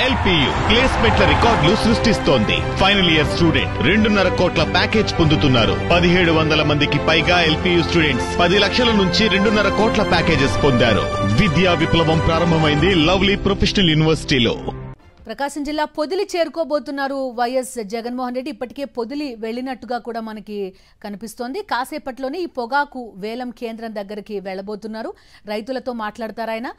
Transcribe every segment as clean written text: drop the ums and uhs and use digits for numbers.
LPU ప్లేస్మెంట్ల రికార్డులు సృష్టిస్తోంది. Final year student 2.5 కోట్ల ప్యాకేజ్ పొందుతున్నారు. 1700 మందికి పైగా LPU స్టూడెంట్స్ 10 లక్షల నుంచి 2.5 కోట్ల ప్యాకేజెస్ పొందారు. విద్యా విప్లవం ప్రారంభమైంది లవ్లీ ప్రొఫెషనల్ యూనివర్సిటీలో. ప్రకాశం జిల్లా పొదిలి చేరుకోబోతున్నారు వైఎస్ జగన్మోహన్ రెడ్డి. ఇప్పటికే పొదిలి వెళ్లినట్టుగా కూడా మనకి కనిపిస్తోంది. కాసేపట్లోనే ఈ పొగాకు వేలం కేంద్రం దగ్గరికి వెళ్లబోతున్నారు. రైతులతో మాట్లాడతారు ఆయన.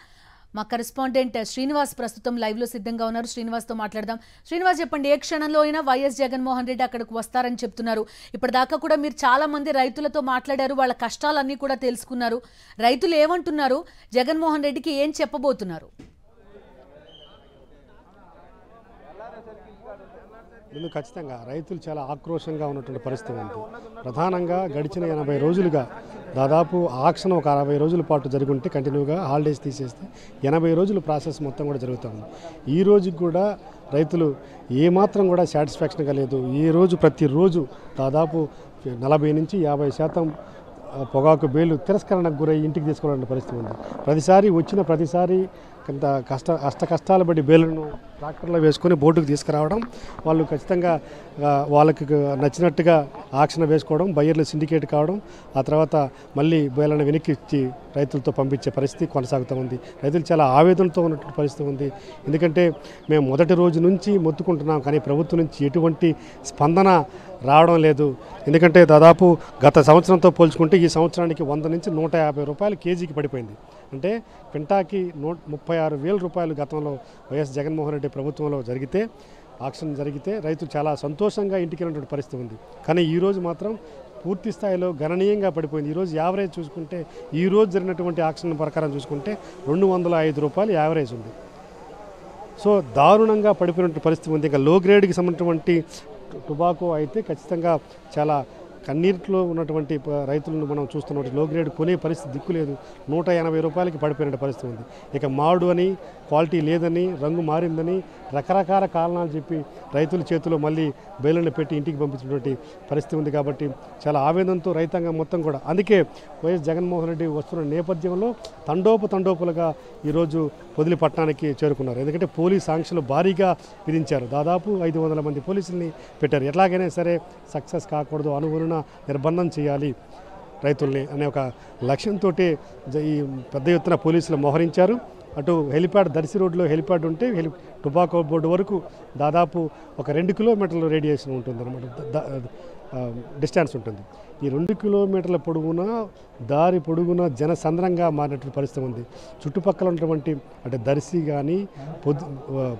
మా కరెస్పాండెంట్ శ్రీనివాస్ ప్రస్తుతం లైవ్ లో సిద్ధంగా ఉన్నారు. శ్రీనివాస్ తో మాట్లాడదాం. శ్రీనివాస్, చెప్పండి, ఏ క్షణంలో అయినా వైఎస్ జగన్మోహన్ రెడ్డి అక్కడికి వస్తారని చెప్తున్నారు. ఇప్పటిదాకా కూడా మీరు చాలా మంది రైతులతో మాట్లాడారు, వాళ్ళ కష్టాలన్నీ కూడా తెలుసుకున్నారు. రైతులు ఏమంటున్నారు, జగన్మోహన్ రెడ్డికి ఏం చెప్పబోతున్నారు? ముందు ఖచ్చితంగా రైతులు చాలా ఆక్రోషంగా ఉన్నటువంటి పరిస్థితి ఉంది. ప్రధానంగా గడిచిన 80 రోజులుగా దాదాపు ఆక్షన్ ఒక 60 రోజుల పాటు జరుగుంటే కంటిన్యూగా హాలిడేస్ తీసేస్తే 80 రోజుల ప్రాసెస్ మొత్తం కూడా జరుగుతుంది. ఈ రోజుకి కూడా రైతులు ఏమాత్రం కూడా సాటిస్ఫాక్షన్గా లేదు. ప్రతిరోజు దాదాపు 40 నుంచి 50% పొగాకు బేలు తిరస్కరణకు గురై ఇంటికి తీసుకోవాలనే పరిస్థితి ఉంది. ప్రతిసారి కొంత కష్టాలు పడి బేలును ట్రాక్టర్లో వేసుకొని బోర్డుకు తీసుకురావడం, వాళ్ళు ఖచ్చితంగా వాళ్ళకి నచ్చినట్టుగా ఆక్షన్ వేసుకోవడం, బయ్యర్లు సిండికేట్ కావడం, ఆ తర్వాత మళ్ళీ బేలను వెనక్కి ఇచ్చి రైతులతో పంపించే పరిస్థితి కొనసాగుతూ ఉంది. రైతులు చాలా ఆవేదనతో ఉన్నటువంటి పరిస్థితి ఉంది. ఎందుకంటే మేము మొదటి రోజు నుంచి మొత్తుకుంటున్నాం, కానీ ప్రభుత్వం నుంచి ఎటువంటి స్పందన రావడం లేదు. ఎందుకంటే దాదాపు గత సంవత్సరంతో పోల్చుకుంటే ఈ సంవత్సరానికి 100 నుంచి 150 రూపాయలు కేజీకి పడిపోయింది. అంటే క్వింటాకి 36,000 రూపాయలు గతంలో వైఎస్ జగన్మోహన్ రెడ్డి ప్రభుత్వంలో ఆక్షన్ జరిగితే రైతులు చాలా సంతోషంగా ఇంటికి వెళ్ళినటువంటి పరిస్థితి ఉంది. కానీ ఈరోజు మాత్రం పూర్తి స్థాయిలో గణనీయంగా పడిపోయింది. ఈరోజు యావరేజ్ చూసుకుంటే, ఈరోజు జరిగినటువంటి ఆక్షన్ ప్రకారం చూసుకుంటే 205 రూపాయలు యావరేజ్ ఉంది. సో దారుణంగా పడిపోయినటువంటి పరిస్థితి ఉంది. ఇంకా లో గ్రేడ్కి సంబంధించినటువంటి టొబాకో అయితే ఖచ్చితంగా చాలా కన్నీటిలో ఉన్నటువంటి రైతులను మనం చూస్తున్నటువంటి లో గ్రేడ్ కొనే పరిస్థితి దిక్కులేదు. 180 రూపాయలకి పడిపోయిన పరిస్థితి ఉంది. ఇక మాడు అని, క్వాలిటీ లేదని, రంగు మారిందని రకరకాల కారణాలు చెప్పి రైతుల చేతిలో మళ్ళీ బేలను పెట్టి ఇంటికి పంపించినటువంటి పరిస్థితి ఉంది. కాబట్టి చాలా ఆవేదనతో రైతాంగం మొత్తం కూడా, అందుకే వైఎస్ జగన్మోహన్ రెడ్డి వస్తున్న నేపథ్యంలో తండోపలుగా ఈరోజు పొదిలి పట్టణానికి చేరుకున్నారు. ఎందుకంటే పోలీస్ ఆంక్షలు భారీగా విధించారు. దాదాపు 500 మంది పోలీసుల్ని పెట్టారు. ఎట్లాగైనా సరే సక్సెస్ కాకూడదు, అనుగుణ నిర్బంధం చేయాలి రైతుల్ని అనే ఒక లక్ష్యంతో ఈ పెద్ద ఎత్తున పోలీసులు మోహరించారు. అటు హెలిప్యాడ్, దర్శి రోడ్లో హెలిప్యాడ్ ఉంటే టొబాకో బోర్డు వరకు దాదాపు ఒక 2 కిలోమీటర్ల రేడియేషన్ ఉంటుంది అన్నమాట, డిస్టెన్స్ ఉంటుంది. ఈ 2 కిలోమీటర్ల పొడుగున దారి పొడుగున జనసంద్రంగా మారినటువంటి పరిస్థితి ఉంది. చుట్టుపక్కల ఉన్నటువంటి అంటే దర్శి కానీ,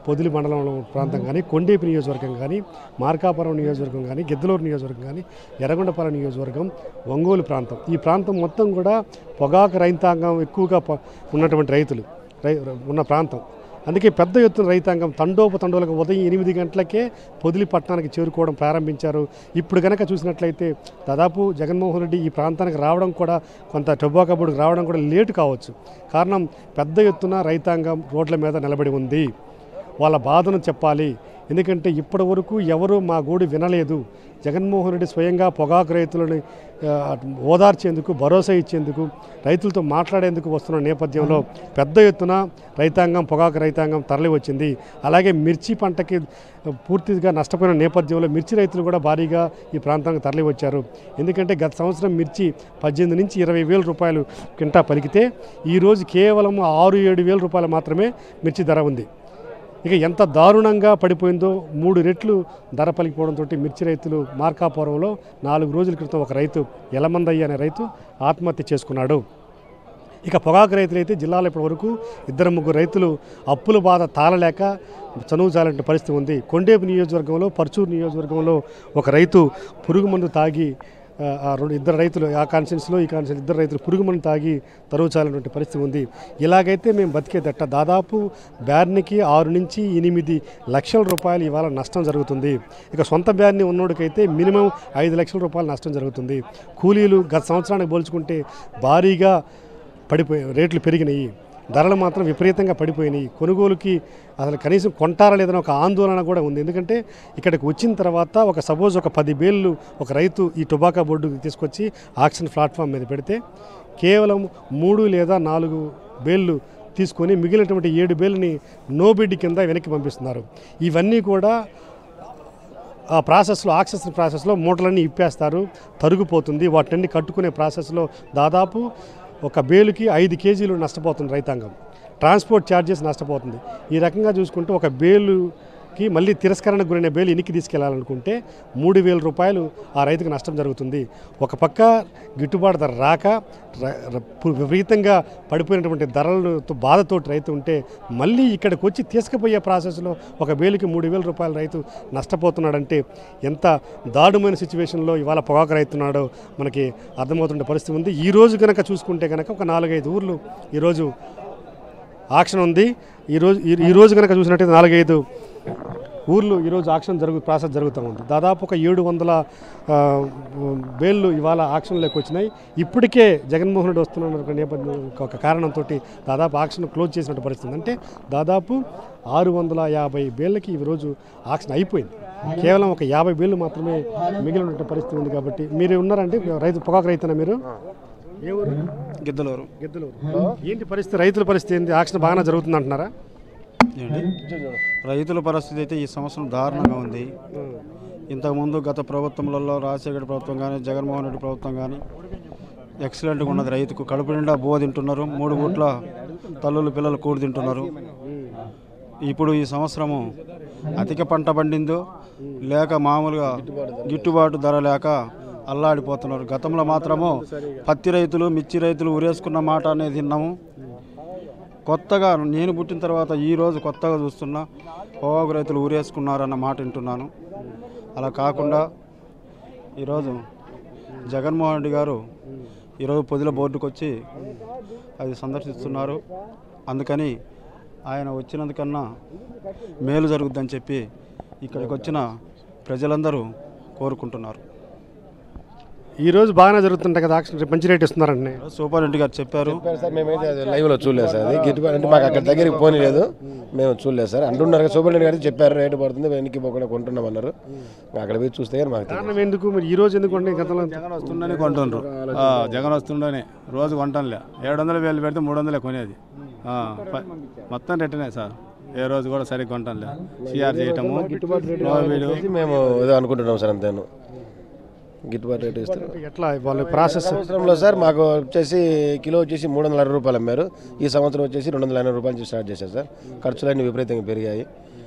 పొదిలి మండలంలో ప్రాంతం కానీ, కొండేపి నియోజకవర్గం కానీ, మార్కాపురం నియోజకవర్గం కానీ, గిద్దలూరు నియోజకవర్గం కానీ, ఎర్రగొండపాలెం నియోజకవర్గం, ఒంగోలు ప్రాంతం, ఈ ప్రాంతం మొత్తం కూడా పొగాకు రైతాంగం ఎక్కువగా ఉన్నటువంటి రైతులు ఉన్న ప్రాంతం. అందుకే పెద్ద ఎత్తున రైతాంగం తండోలుగా ఉదయం 8 గంటలకే పొదిలి పట్టణానికి చేరుకోవడం ప్రారంభించారు. ఇప్పుడు కనుక చూసినట్లయితే దాదాపు జగన్మోహన్ రెడ్డి ఈ ప్రాంతానికి రావడం కూడా, కొంత టొబాకో బోర్డుకు రావడం కూడా లేటు కావచ్చు. కారణం పెద్ద ఎత్తున రైతాంగం రోడ్ల మీద నిలబడి ఉంది. వాళ్ళ బాధను చెప్పాలి. ఎందుకంటే ఇప్పటి వరకు ఎవరు మా గోడు వినలేదు. జగన్మోహన్ రెడ్డి స్వయంగా పొగాకు రైతులను ఓదార్చేందుకు, భరోసా ఇచ్చేందుకు, రైతులతో మాట్లాడేందుకు వస్తున్న నేపథ్యంలో పెద్ద ఎత్తున పొగాకు రైతాంగం తరలి వచ్చింది. అలాగే మిర్చి పంటకి పూర్తిగా నష్టపోయిన నేపథ్యంలో మిర్చి రైతులు కూడా భారీగా ఈ ప్రాంతానికి తరలి వచ్చారు. ఎందుకంటే గత సంవత్సరం మిర్చి 18 నుంచి 20,000 రూపాయలు కింటా పలికితే ఈరోజు కేవలం 6-7 వేల రూపాయలు మాత్రమే మిర్చి ధర ఉంది. ఇక ఎంత దారుణంగా పడిపోయిందో, 3 రెట్లు ధర పలికిపోవడంతో మిర్చి రైతులు మార్కాపురంలో 4 రోజుల క్రితం ఒక రైతు, యలమందయ్య అనే రైతు ఆత్మహత్య చేసుకున్నాడు. ఇక పొగాకు రైతులు అయితే జిల్లాలో ఇప్పటివరకు 2-3 రైతులు అప్పుల బాధ తాళలేక చనువుచాలంటే పరిస్థితి ఉంది. కొండేపు నియోజకవర్గంలో, పర్చూరు నియోజకవర్గంలో ఒక రైతు పురుగు మందు తాగి, ఇద్దరు రైతులు ఆ కాన్స్టిట్యున్సీలో, ఈ కాన్స్టిట్యున్సీ ఇద్దరు రైతులు పురుగు మందు తాగి తరువుచాలన్నటువంటి పరిస్థితి ఉంది. ఇలాగైతే మేము బతికేదట్ట. దాదాపు బ్యార్నికి 6 నుంచి 8 లక్షల రూపాయలు ఇవాళ నష్టం జరుగుతుంది. ఇక సొంత బ్యార్ని ఉన్నోడికైతే మినిమం 5 లక్షల రూపాయలు నష్టం జరుగుతుంది. కూలీలు గత సంవత్సరానికి పోల్చుకుంటే భారీగా రేట్లు పెరిగినాయి. ధరలు మాత్రం విపరీతంగా పడిపోయినాయి. కొనుగోలుకి అసలు కనీసం కొంటారా లేదని ఒక ఆందోళన కూడా ఉంది. ఎందుకంటే ఇక్కడికి వచ్చిన తర్వాత ఒక 10 బేళ్ళు ఒక రైతు ఈ టొబాకో బోర్డుకి తీసుకొచ్చి ఆక్షన్ ప్లాట్ఫామ్ మీద పెడితే కేవలం 3 లేదా 4 బేళ్ళు తీసుకొని మిగిలినటువంటి 7 బేల్ని నో బిడ్ కింద వెనక్కి పంపిస్తున్నారు. ఇవన్నీ కూడా ఆ ప్రాసెస్లో ఆక్సెస్ ప్రాసెస్లో మూటలన్నీ ఇప్పేస్తారు, తరుగుపోతుంది. వాటిని కట్టుకునే ప్రాసెస్లో దాదాపు ఒక బేలుకి 5 కేజీలు నష్టపోతుంది రైతాంగం. ట్రాన్స్పోర్ట్ ఛార్జెస్ నష్టపోతుంది. ఈ రకంగా చూసుకుంటే ఒక బేలుకి మళ్ళీ తిరస్కరణకు గురైన బేలు ఎన్నికి తీసుకెళ్లాలనుకుంటే 3,000 రూపాయలు ఆ రైతుకు నష్టం జరుగుతుంది. ఒక పక్క గిట్టుబాటు ధర రాక విపరీతంగా పడిపోయినటువంటి ధరలతో బాధతోటి రైతు ఉంటే మళ్ళీ ఇక్కడికి వచ్చి తీసుకుపోయే ప్రాసెస్లో ఒక బేలుకి 3,000 రూపాయల రైతు నష్టపోతున్నాడంటే ఎంత దారుణమైన సిచ్యువేషన్లో ఇవాళ పొగాకు రైతున్నాడో మనకి అర్థమవుతున్న పరిస్థితి ఉంది. ఈరోజు కనుక చూసుకుంటే కనుక ఒక 4-5 ఊర్లు ఈరోజు ఆక్షన్ ఉంది. ఈరోజు కనుక చూసినట్టయితే 4-5 ఊర్లు ఈరోజు ఆక్షన్ ప్రాసెస్ జరుగుతూ ఉంది. దాదాపు ఒక 700 బేళ్ళు ఇవాళ ఆక్షన్లోకి వచ్చినాయి. ఇప్పటికే జగన్మోహన్ రెడ్డి వస్తున్న నేపథ్యం ఒక కారణంతో దాదాపు ఆక్షన్ క్లోజ్ చేసినట్టు పరిస్థితి. అంటే దాదాపు 650 బేళ్ళకి ఈరోజు ఆక్షన్ అయిపోయింది. కేవలం ఒక 50 బేళ్ళు మాత్రమే మిగిలిన పరిస్థితి ఉంది. కాబట్టి మీరు ఉన్నారంటే పొగాకు రైతునా మీరు? ఏ ఊరు? గిద్దలూరు. ఏంటి పరిస్థితి? రైతుల పరిస్థితి ఏంటి? ఆక్షన్ బాగానే జరుగుతుంది అంటున్నారా? రైతుల పరిస్థితి అయితే ఈ సంవత్సరం దారుణంగా ఉంది. ఇంతకుముందు గత ప్రభుత్వంలో రాజశేఖర ప్రభుత్వం కానీ జగన్మోహన్ రెడ్డి ప్రభుత్వం కానీ ఎక్సలెంట్గా ఉన్నది. రైతుకు కడుపు నిండా బువ్వ తింటున్నారు, 3 పూట్ల తల్లులు పిల్లలు కూడి తింటున్నారు. ఇప్పుడు ఈ సంవత్సరము అధిక పంట పండిందో లేక మామూలుగా గిట్టుబాటు ధర లేక అల్లాడిపోతున్నారు. గతంలో మాత్రము పత్తి రైతులు మిర్చి రైతులు ఉరేసుకున్న మాట అనేది విన్నాము. కొత్తగా నేను పుట్టిన తర్వాత ఈరోజు కొత్తగా చూస్తున్నా పొగాకు రైతులు ఊరేసుకున్నారన్న మాట వింటున్నాను. అలా కాకుండా ఈరోజు జగన్మోహన్ రెడ్డి గారు ఈరోజు పొదిల బోర్డుకు వచ్చి అది సందర్శిస్తున్నారు. అందుకని ఆయన వచ్చినందుకన్నా మేలు జరుగుద్దని చెప్పి ఇక్కడికి వచ్చిన ప్రజలందరూ కోరుకుంటున్నారు. ఈరోజు బాగానే జరుగుతుంటాయి కదా ఆక్షన్, మంచి రేట్ ఇస్తున్నారండి సూపర్ రెడ్డి గారు చెప్పారు. సార్ మేమైతే లైవ్లో చూడలేదు సార్. అది గిట్టుబాటు అంటే మాకు అక్కడ దగ్గరికి పోనీలేదు, మేము చూడలేదు సార్. అంటున్నారు సూపర్ రెడ్డి గారు చెప్పారు రేటు పడుతుంది, వెనక్కి పోకుండా కొంటున్నామన్నారు. అక్కడ పోయి చూస్తే కానీ మాకు కారణం ఎందుకు మీరు ఈ రోజు ఎందుకు గతంలో జగన్ వస్తుండని కొంటున్నారు. జగన్ వస్తుండని రోజు కొంటానులే. 700,000 పెడితే 300 కొనేది. మొత్తం రేటనే సార్. ఏ రోజు కూడా సరిగ్గా కొంటానులే. సిఆర్ చేయటము మేము ఏదో అనుకుంటున్నాం సార్. అంతేను గిట్టుబాటు రేటు ఇస్తారు. ఎట్లా వాళ్ళ ప్రాసెస్ సంవత్సరంలో సార్ మాకు వచ్చేసి కిలో వచ్చేసి 360 రూపాయలు అమ్మారు. ఈ సంవత్సరం వచ్చేసి 280 రూపాయల నుంచి స్టార్ట్ చేశారు సార్. ఖర్చులన్నీ విపరీతంగా పెరిగాయి.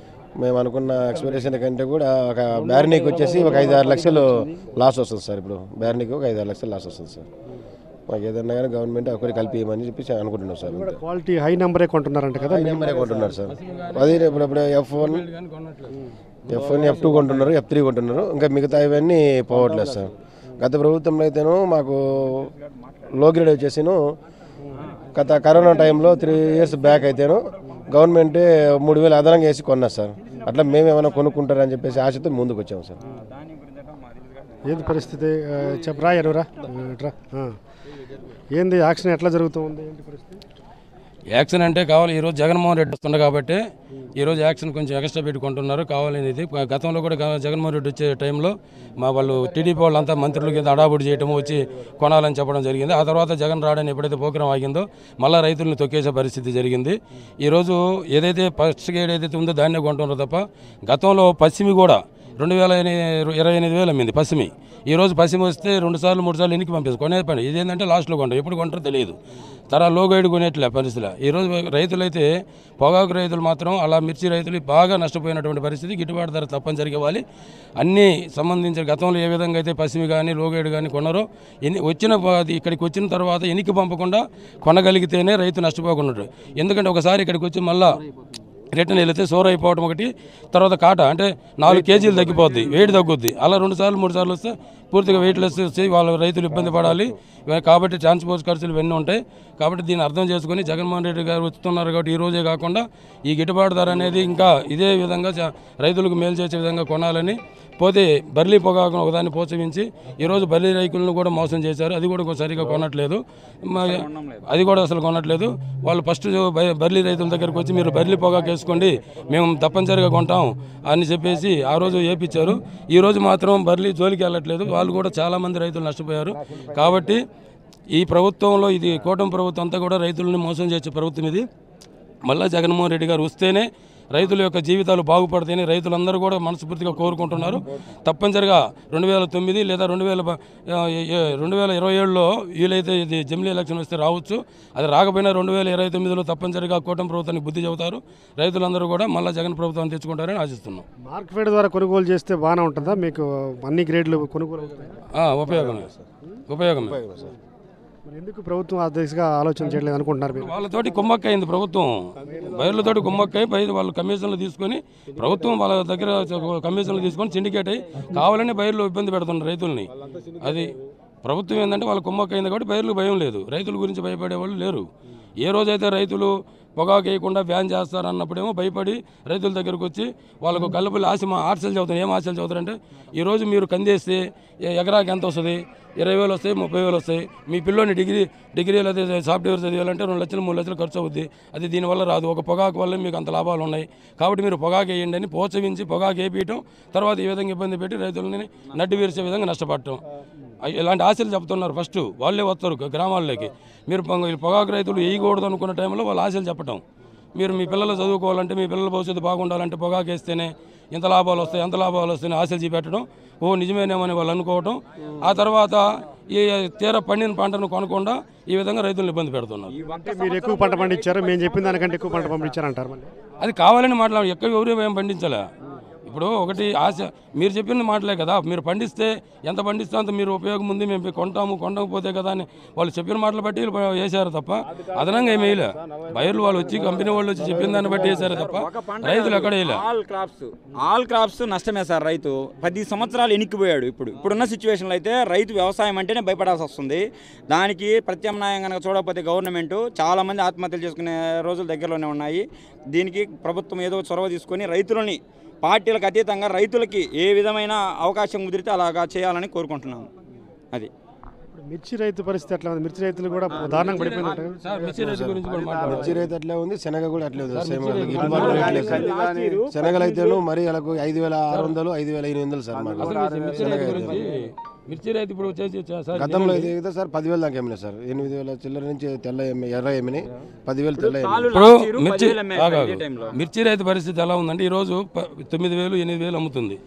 మేము అనుకున్న ఎక్స్పెక్టేషన్ కంటే కూడా ఒక బ్యారనీకి వచ్చేసి ఒక 5-6 లక్షలు లాస్ వస్తుంది సార్. ఇప్పుడు బ్యారనీకి ఒక 5-6 లక్షలు లాస్ వస్తుంది సార్. మాకు ఏదన్నా కానీ గవర్నమెంట్ ఒకరికి కలిపి ఇవ్వమని చెప్పి అనుకుంటున్నాం సార్. క్వాలిటీ హై నెంబరే కొంటున్నారంట కదా? హై నెంబరే కొంటున్నారు సార్. అది ఇప్పుడు F1 F2 కొంటున్నారు, F3 కొంటున్నారు. ఇంకా మిగతా ఇవన్నీ పోవట్లేదు సార్. గత ప్రభుత్వంలో అయితేను మాకు లో గ్రేడ్ వచ్చేసిను గత కరోనా టైంలో 3 years బ్యాక్ అయితేను గవర్నమెంట్ 3,000 అదనంగా వేసి కొన్నారు సార్. అట్లా మేమేమైనా కొనుక్కుంటారని చెప్పేసి ఆశతో ముందుకు వచ్చాము సార్. ఏంది పరిస్థితి చెప్పరా? ఎరువురా ఏంది యాక్షన్ ఎట్లా జరుగుతుంది? ఏంటి పరిస్థితి? యాక్షన్ అంటే కావాలి. ఈరోజు జగన్మోహన్ రెడ్డి వస్తుంది కాబట్టి ఈరోజు యాక్షన్ కొంచెం ఎక్స్ట్రా పెట్టుకుంటున్నారు కావాలనేది. గతంలో కూడా జగన్మోహన్ రెడ్డి వచ్చే టైంలో మా వాళ్ళు టీడీపీ వాళ్ళంతా మంత్రుల కింద అడాబుడి చేయటము వచ్చి కొనాలని చెప్పడం జరిగింది. ఆ తర్వాత జగన్ రావడానికి ఎప్పుడైతే ప్రోగ్రాం ఆగిందో మళ్ళీ రైతులను తొక్కేసే పరిస్థితి జరిగింది. ఈరోజు ఏదైతే ఫస్ట్ గేడ్ ఏదైతే ఉందో దాన్నే కొంటున్నారో తప్ప గతంలో పశ్చిమి కూడా 2,28,000 అమ్మింది పశ్చిమి. ఈరోజు పశ్చిమ వస్తే 2 సార్లు 3 సార్లు ఎన్నికి పంపిస్తారు. కొనే పని ఇదేంటంటే లాస్ట్లో కొంటారు, ఎప్పుడు కొంటారో తెలియదు. లో గైడ్ కొనేట్లే పరిస్థితులు. ఈరోజు రైతులైతే పొగాకు రైతులు మాత్రం అలా మిర్చి రైతులు బాగా నష్టపోయినటువంటి పరిస్థితి. గిట్టుబాటు ధర తప్పనిసరిగా ఇవ్వాలి. అన్నీ సంబంధించిన గతంలో ఏ విధంగా అయితే పశ్చిమి కానీ లో గైడ్ కానీ కొన్నారో ఇక్కడికి వచ్చిన తర్వాత ఎన్నికి పంపకుండా కొనగలిగితేనే రైతు నష్టపోకుండా. ఎందుకంటే ఒకసారి ఇక్కడికి వచ్చి మళ్ళీ రిటర్న్ వెళితే సోర్ అయిపోవడం ఒకటి, తర్వాత కాట అంటే 4 కేజీలు తగ్గిపోద్ది, వెయిట్ తగ్గుద్ది. అలా 2 సార్లు 3 సార్లు వస్తే పూర్తిగా వెయిట్లెస్ వచ్చి వాళ్ళ రైతులు ఇబ్బంది పడాలి. కాబట్టి ట్రాన్స్పోర్ట్ ఖర్చులు ఇవన్నీ ఉంటాయి. కాబట్టి దీన్ని అర్థం చేసుకుని జగన్మోహన్ రెడ్డి గారు వస్తున్నారు కాబట్టి ఈ రోజే కాకుండా ఈ గిట్టుబాటు ధర అనేది ఇంకా ఇదే విధంగా రైతులకు మేలు చేసే విధంగా కొనాలని. పోతే బర్లీ పొగాకును ఒకదాన్ని ప్రోత్సహించి ఈరోజు బర్లీ రైతులను కూడా మోసం చేశారు. అది కూడా సరిగా కొనట్లేదు, అది కూడా అసలు కొనట్లేదు. వాళ్ళు ఫస్ట్ బర్లీ రైతుల దగ్గరికి వచ్చి మీరు బర్లీ పొగాకు వేసుకోండి మేము తప్పనిసరిగా కొంటాం అని చెప్పేసి ఆ రోజు వేయించారు. ఈరోజు మాత్రం బర్లీ జోలికి వెళ్ళట్లేదు. వాళ్ళు కూడా చాలామంది రైతులు నష్టపోయారు. కాబట్టి ఈ ప్రభుత్వంలో ఇది కూటమి ప్రభుత్వం అంతా కూడా రైతులని మోసం చేసే ప్రభుత్వం ఇది. మళ్ళీ జగన్మోహన్ రెడ్డి గారు వస్తేనే రైతుల యొక్క జీవితాలు బాగుపడతాయని రైతులందరూ కూడా మనస్ఫూర్తిగా కోరుకుంటున్నారు. తప్పనిసరిగా 2009 లేదా 2027లో వీలైతే ఇది జమిలీ ఎలక్షన్ వస్తే రావచ్చు. అది రాకపోయినా 2029లో తప్పనిసరిగా కూటమి ప్రభుత్వానికి బుద్ధి చెబుతారు. రైతులందరూ కూడా మళ్ళీ జగన్ ప్రభుత్వాన్ని తెచ్చుకుంటారని ఆశిస్తున్నాం. మార్కెట్ ద్వారా కొనుగోలు చేస్తే బాగానే ఉంటుందా? మీకు అన్ని గ్రేడ్లు కొనుగోలు ఉపయోగమే సార్. మరి ఎందుకు ప్రభుత్వం ఆ దిశగా ఆలోచన చేయలేదు అనుకుంటున్నారు మీరు? వాళ్ళతోటి కుమ్మక్క అయింది ప్రభుత్వం, బయర్లతోటి కుమ్మక్కై వాళ్ళు కమిషన్లు తీసుకొని ప్రభుత్వం వాళ్ళ దగ్గర కమిషన్లు తీసుకొని సిండికేట్ అయ్యి కావాలని బయర్లు ఇబ్బంది పెడుతున్నారు రైతుల్ని. అది ప్రభుత్వం ఏంటంటే వాళ్ళ కుమ్మక్క అయింది కాబట్టి బయర్లకు భయం లేదు, రైతుల గురించి భయపడే వాళ్ళు లేరు. ఏ రోజైతే రైతులు పొగాకు వేయకుండా బ్యాన్ చేస్తారన్నప్పుడేమో భయపడి రైతుల దగ్గరకు వచ్చి వాళ్ళకు కళ్ళపల్లి ఆశలు చదువుతారు. ఏం ఆశలు చదువుతారంటే ఈరోజు మీరు కందేస్తే ఎకరాకి ఎంత వస్తుంది? 20,000 వస్తాయి, 30,000 వస్తాయి. మీ పిల్లోని డిగ్రీ లేదా సాఫ్ట్వేర్ చదివాలంటే 2 లక్షలు 3 లక్షలు ఖర్చు అవుద్ది. అది దీనివల్ల రాదు. ఒక పొగాకు వల్ల మీకు అంత లాభాలు ఉన్నాయి కాబట్టి మీరు పొగాకు వేయండి అని ప్రోత్సహించి పొగాకు వేయటం, తర్వాత ఈ విధంగా ఇబ్బంది పెట్టి రైతులని నడ్డి వీరిసే విధంగా నష్టపడటం, ఇలాంటి ఆశలు చెప్తున్నారు. ఫస్ట్ వాళ్ళే వస్తారు గ్రామాల్లోకి. మీరు పొగాకు రైతులు వేయకూడదు అనుకున్న టైంలో వాళ్ళు ఆశలు చెప్పటం. మీరు మీ పిల్లలు చదువుకోవాలంటే, మీ పిల్లల భవిష్యత్తు బాగుండాలంటే పొగాకు వేస్తేనే ఇంత లాభాలు వస్తాయి, అంత లాభాలు వస్తాయని ఆశలు చూపెట్టడం, నిజమేనేమని వాళ్ళు అనుకోవటం. ఆ తర్వాత ఈ తీర పండిన పంటను కొనకుండా ఈ విధంగా రైతులను ఇబ్బంది పెడుతున్నారు. మీరు ఎక్కువ పంట పండించారు, మేము చెప్పిన దానికంటే ఎక్కువ పంట పండించారంటారు. అది కావాలని ఎక్కువ ఎవరు ఏం పండించాలా? ఇప్పుడు ఒకటి ఆశ మీరు చెప్పిన మాటలే కదా, మీరు పండిస్తే ఎంత పండిస్తే అంత మీరు ఉపయోగం ఉంది, మేము కొనకపోతే కదా అని వాళ్ళు చెప్పిన మాటలు బట్టి వేసారు తప్ప అదనంగా ఏమి వేయలే. బయర్లు వాళ్ళు వచ్చి కంపెనీ వాళ్ళు వచ్చి చెప్పిన దాన్ని బట్టి వేసారు తప్ప రైతులు ఎక్కడ వేయలే. ఆల్ క్రాప్స్ నష్టమే సార్. రైతు 10 సంవత్సరాలు ఎన్నికిపోయాడు. ఇప్పుడున్న సిచ్యువేషన్లో అయితే రైతు వ్యవసాయం అంటేనే భయపడాల్సి వస్తుంది. దానికి ప్రత్యామ్నాయం కనుక చూడకపోతే గవర్నమెంట్ చాలామంది ఆత్మహత్యలు చేసుకునే రోజులు దగ్గరలోనే ఉన్నాయి. దీనికి ప్రభుత్వం ఏదో చొరవ తీసుకొని రైతులని పార్టీలకు అతీతంగా రైతులకి ఏ విధమైన అవకాశం కుదిరితే అలాగా చేయాలని కోరుకుంటున్నాను. అది మిర్చి రైతు పరిస్థితి ఎట్లా ఉంది? మిర్చి రైతులు కూడా దారుణంగా పడిపోయినట్టు. మిర్చి రైతు అట్లే ఉంది, శనగ కూడా అట్లే ఉంది. శనగలు అయితే మరి వాళ్ళకు 5,600 5,800 సార్. మిర్చి రైతు ఇప్పుడు గతంలో అయితే సార్ 10,000 దాకా ఏమినా సార్. 8,000 చిల్లర నుంచి ఎర్ర ఏమిని 10,000 తెల్ల. ఇప్పుడు మిర్చి రైతు పరిస్థితి ఎలా ఉందంటే ఈరోజు 9,000 8,000 అమ్ముతుంది.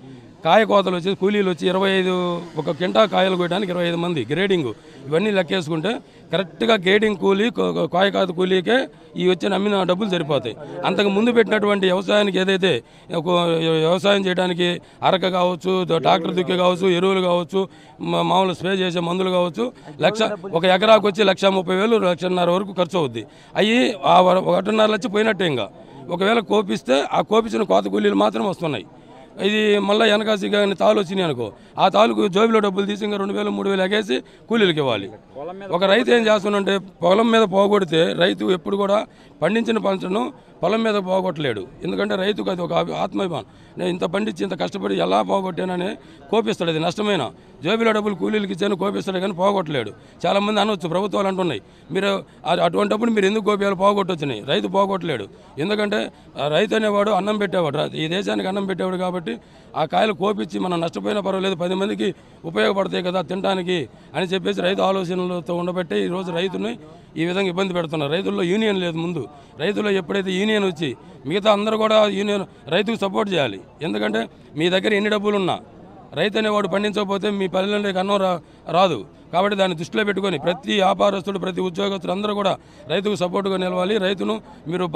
కాయ కోతలు వచ్చేసి కూలీలు వచ్చి 25 ఒక కింటా కాయలు కోయడానికి 25 మంది గ్రేడింగ్ ఇవన్నీ లెక్కేసుకుంటే కరెక్ట్గా గ్రేడింగ్ కూలీ కాయ కోత కూలీకే ఈ వచ్చిన అమ్మిన డబ్బులు సరిపోతాయి. అంతకు ముందు పెట్టినటువంటి వ్యవసాయానికి ఏదైతే వ్యవసాయం చేయడానికి అరక కావచ్చు, ట్రాక్టర్ దుక్కి కావచ్చు, ఎరువులు కావచ్చు, మామూలు స్ప్రే చేసే మందులు కావచ్చు, ఒక ఎకరాకు వచ్చి 1,30,000 1,50,000 వరకు ఖర్చు అవుద్ది. అవి 1,50,000 లక్ష పోయినట్టే. ఇంకా ఒకవేళ కోపిస్తే ఆ కోపించిన కోత కూలీలు మాత్రం వస్తున్నాయి. ఇది మళ్ళీ వెనకాసి కానీ తాలు వచ్చినాయి అనుకో, ఆ తాలుకు జోబిలో డబ్బులు తీసి ఇంకా 2,000 3,000 ఎగేసి కూలీలకు ఇవ్వాలి. ఒక రైతు ఏం చేస్తున్నంటే పొలం మీద పోగొడితే రైతు ఎప్పుడు కూడా పండించిన పంటను పొలం మీద పోగొట్టలేడు. ఎందుకంటే రైతుకు అది ఒక ఆత్మాభిమానం. నేను ఇంత పండించి ఇంత కష్టపడి ఎలా పోగొట్టానని కోపిస్తాడు. అది నష్టమైన జోబిలో డబ్బులు కూలీలకు ఇచ్చాను కోపిస్తాడు కానీ పోగొట్టలేడు. చాలామంది అనవచ్చు, ప్రభుత్వాలు అంటున్నాయి మీరు అటువంటిప్పుడు మీరు ఎందుకు కోపియాలు పోగొట్టొచ్చినాయి. రైతు పోగొట్టలేడు. ఎందుకంటే రైతు అనేవాడు అన్నం పెట్టేవాడు, ఈ దేశానికి అన్నం పెట్టేవాడు. కాబట్టి ఆ కాయలు కోపించి మనం నష్టపోయినా పర్వాలేదు 10 మందికి ఉపయోగపడతాయి కదా తినడానికి అని చెప్పేసి రైతు ఆలోచనలతో ఉండబట్టే ఈరోజు రైతుని ఈ విధంగా ఇబ్బంది పెడుతున్నారు. రైతుల్లో యూనియన్ లేదు. ముందు రైతుల్లో ఎప్పుడైతే యూనియన్ వచ్చి మిగతా అందరూ కూడా యూనియన్ రైతుకు సపోర్ట్ చేయాలి. ఎందుకంటే మీ దగ్గర ఎన్ని డబ్బులు ఉన్నా రైతు అనేవాడు పండించకపోతే మీ పల్లెల్లోకి అన్నం రాదు. కాబట్టి దాన్ని దృష్టిలో పెట్టుకొని ప్రతి వ్యాపారస్తుడు ప్రతి ఉద్యోగస్తుడు అందరూ కూడా రైతుకు సపోర్టుగా నిలవాలి. రైతును మీరు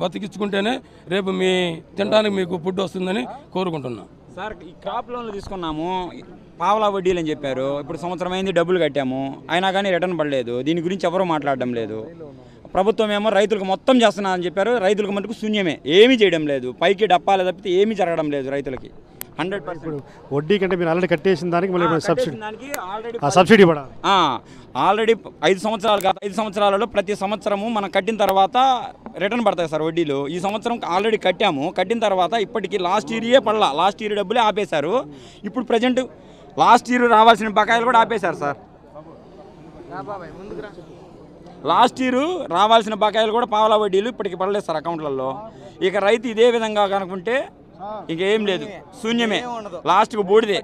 బతికించుకుంటేనే రేపు మీ తినడానికి మీకు ఫుడ్ వస్తుందని కోరుకుంటున్నాను. సార్ ఈ క్రాప్ లోన్లు తీసుకున్నాము, పావలా వడ్డీలు అని చెప్పారు. ఇప్పుడు సంవత్సరం అయింది, డబ్బులు కట్టాము, అయినా కానీ రిటర్న్ పడలేదు. దీని గురించి ఎవరూ మాట్లాడడం లేదు. ప్రభుత్వం ఏమో రైతులకు మొత్తం చేస్తున్నా అని చెప్పారు. రైతులకు మటుకు శూన్యమే, ఏమీ చేయడం లేదు. పైకి డప్పాలు తప్పితే ఏమీ జరగడం లేదు రైతులకి. 100% వడ్డీ కంటే మీరు ఆల్రెడీ కట్టేసిన దానికి మళ్ళీ సబ్సిడీ పడాలి. ఆల్రెడీ 5 సంవత్సరాలు కాదు, 5 సంవత్సరాలలో ప్రతి సంవత్సరము మనం కట్టిన తర్వాత రిటర్న్ పడతాయి సార్ వడ్డీలు. ఈ సంవత్సరం ఆల్రెడీ కట్టాము, కట్టిన తర్వాత ఇప్పటికీ లాస్ట్ ఇయరే పడలా. లాస్ట్ ఇయర్ డబ్బులే ఆపేశారు. ఇప్పుడు ప్రజెంట్ లాస్ట్ ఇయర్ రావాల్సిన బకాయిలు కూడా ఆపేశారు సార్. లాస్ట్ ఇయర్ రావాల్సిన బకాయిలు కూడా పావలా వడ్డీలు ఇప్పటికి పడలేదు సార్ అకౌంట్లలో. ఇక రైతు ఇదే విధంగా కనుకుంటే ఇంకేం లేదు, శూన్యమే, లాస్ట్కు బూడిదే.